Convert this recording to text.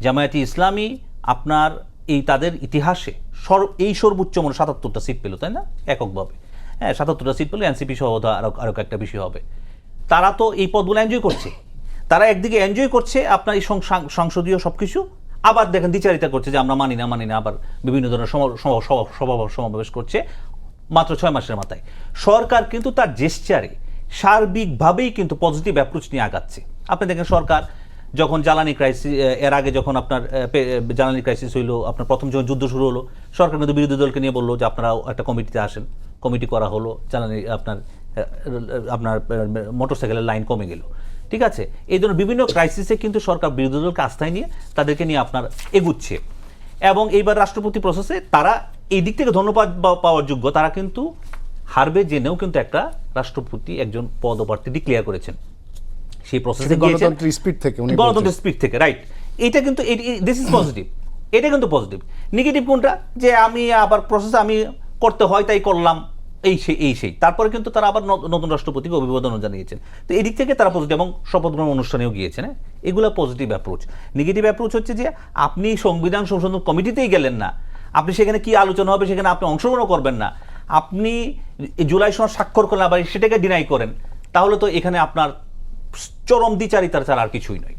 জামায়াতে ইসলামী আপনার এই তাদের ইতিহাসে এই সর্বোচ্চ মনে ৭৭টা সিট পেল, তাই না, এককভাবে। হ্যাঁ, ৭৭টা সিট পেলে এনসিপি সহ আরো একটা বিষয় হবে। তারা তো এই পদগুলো এনজয় করছে। তারা একদিকে এনজয় করছে আপনার এই সংসদীয় সবকিছু, আবার দেখেন দ্বিচারিতা করছে যে আমরা মানি না, আবার বিভিন্ন ধরনের সমাবেশ করছে মাত্র 6 মাসের মাথায়। সরকার কিন্তু তার জেস্চারে সার্বিকভাবেই কিন্তু পজিটিভ অ্যাপ্রোচ নিয়ে আগাচ্ছে। আপনি দেখেন সরকার যখন জ্বালানি ক্রাইসিস, এর আগে যখন আপনার জ্বালানি ক্রাইসিস হইলো, আপনার প্রথম যখন যুদ্ধ শুরু হলো, সরকার কিন্তু বিরোধী দলকে নিয়ে বললো যে আপনারা একটা কমিটিতে আসেন। কমিটি করা হলো, জ্বালানি আপনার মোটরসাইকেলের লাইন কমে গেল। ঠিক আছে, এই ধরনের বিভিন্ন ক্রাইসিসে কিন্তু সরকার বিরোধী দলকে আস্থায় নিয়ে তাদেরকে নিয়ে আপনার এগুচ্ছে। এবং এইবার রাষ্ট্রপতি প্রসেসে তারা এই দিক থেকে ধন্যবাদ পাওয়ার যোগ্য। তারা কিন্তু হারবে জেনেও কিন্তু একটা রাষ্ট্রপতি একজন পদপ্রার্থী ডিক্লেয়ার করেছেন সেই প্রসেসে, গণতন্ত্রের স্পিড থেকে, রাইট। এটা কিন্তু দিস ইজ পজিটিভ, এটা কিন্তু পজিটিভ। নেগেটিভ কোনটা, যে আমি আবার প্রসেসে আমি করতে হয় তাই করলাম, এই সেই। তারপরে কিন্তু তারা আবার নতুন রাষ্ট্রপতিকে অভিবাদন জানিয়েছেন। তো এই দিক থেকে তারা পজিটিভ, এবং শপথ গ্রহণ অনুষ্ঠানেও গিয়েছেন। এগুলো পজিটিভ অ্যাপ্রোচ। নেগেটিভ অ্যাপ্রোচ হচ্ছে যে আপনি সংবিধান সংশোধন কমিটিতেই গেলেন না, আপনি সেখানে কি আলোচনা হবে সেখানে আপনি অংশগ্রহণ করবেন না, আপনি জুলাই সনদ স্বাক্ষর করলেন আবার সেটাকে ডিনাই করেন, তাহলে তো এখানে আপনার চরম দ্বিচারিতার ছাড়া আর কিছুই নয়।